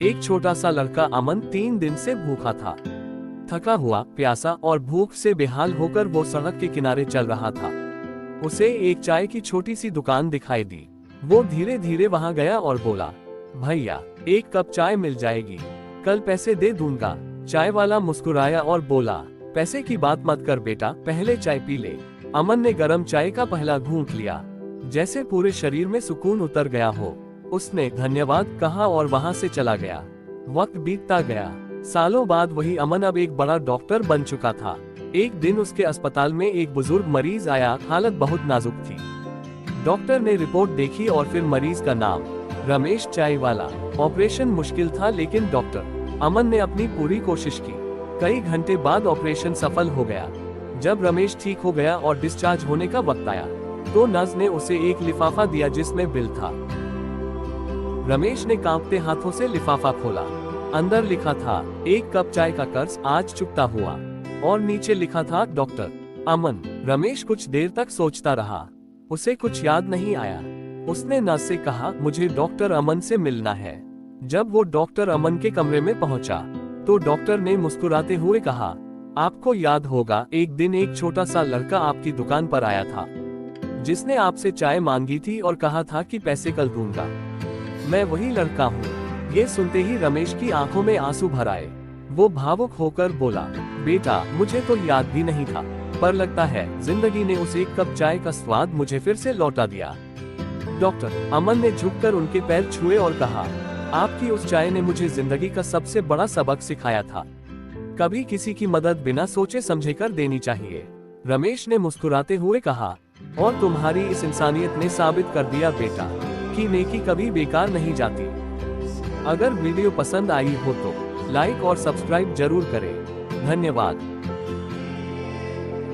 एक छोटा सा लड़का अमन 3 दिन से भूखा था। थका हुआ, प्यासा और भूख से बेहाल होकर वो सड़क के किनारे चल रहा था। उसे एक चाय की छोटी सी दुकान दिखाई दी। वो धीरे धीरे वहां गया और बोला, भैया, एक कप चाय मिल जाएगी? कल पैसे दे दूंगा। चाय वाला मुस्कुराया और बोला, पैसे की बात मत कर बेटा, पहले चाय पी ले। अमन ने गरम चाय का पहला घूंट लिया, जैसे पूरे शरीर में सुकून उतर गया हो। उसने धन्यवाद कहा और वहां से चला गया। वक्त बीतता गया। सालों बाद वही अमन अब एक बड़ा डॉक्टर बन चुका था। एक दिन उसके अस्पताल में एक बुजुर्ग मरीज आया। हालत बहुत नाजुक थी। डॉक्टर ने रिपोर्ट देखी और फिर मरीज का नाम रमेश चाय वाला। ऑपरेशन मुश्किल था, लेकिन डॉक्टर अमन ने अपनी पूरी कोशिश की। कई घंटे बाद ऑपरेशन सफल हो गया। जब रमेश ठीक हो गया और डिस्चार्ज होने का वक्त आया, तो नर्स ने उसे एक लिफाफा दिया जिसमें बिल था। रमेश ने कांपते हाथों से लिफाफा खोला। अंदर लिखा था, 1 कप चाय का कर्ज आज चुकता हुआ। और नीचे लिखा था, डॉक्टर अमन। रमेश कुछ देर तक सोचता रहा। उसे कुछ याद नहीं आया। उसने नर्स से कहा, मुझे डॉक्टर अमन से मिलना है। जब वो डॉक्टर अमन के कमरे में पहुंचा, तो डॉक्टर ने मुस्कुराते हुए कहा, आपको याद होगा, एक दिन एक छोटा सा लड़का आपकी दुकान पर आया था, जिसने आपसे चाय मांगी थी और कहा था कि पैसे कल दूंगा। मैं वही लड़का हूँ। ये सुनते ही रमेश की आंखों में आंसू भर आए। वो भावुक होकर बोला, बेटा, मुझे तो याद भी नहीं था, पर लगता है जिंदगी ने उस 1 कप चाय का स्वाद मुझे फिर से लौटा दिया। डॉक्टर अमन ने झुककर उनके पैर छुए और कहा, आपकी उस चाय ने मुझे जिंदगी का सबसे बड़ा सबक सिखाया था। कभी किसी की मदद बिना सोचे समझे कर देनी चाहिए। रमेश ने मुस्कुराते हुए कहा, और तुम्हारी इस इंसानियत ने साबित कर दिया बेटा, कि नेकी कभी बेकार नहीं जाती। अगर वीडियो पसंद आई हो तो लाइक और सब्सक्राइब जरूर करें। धन्यवाद।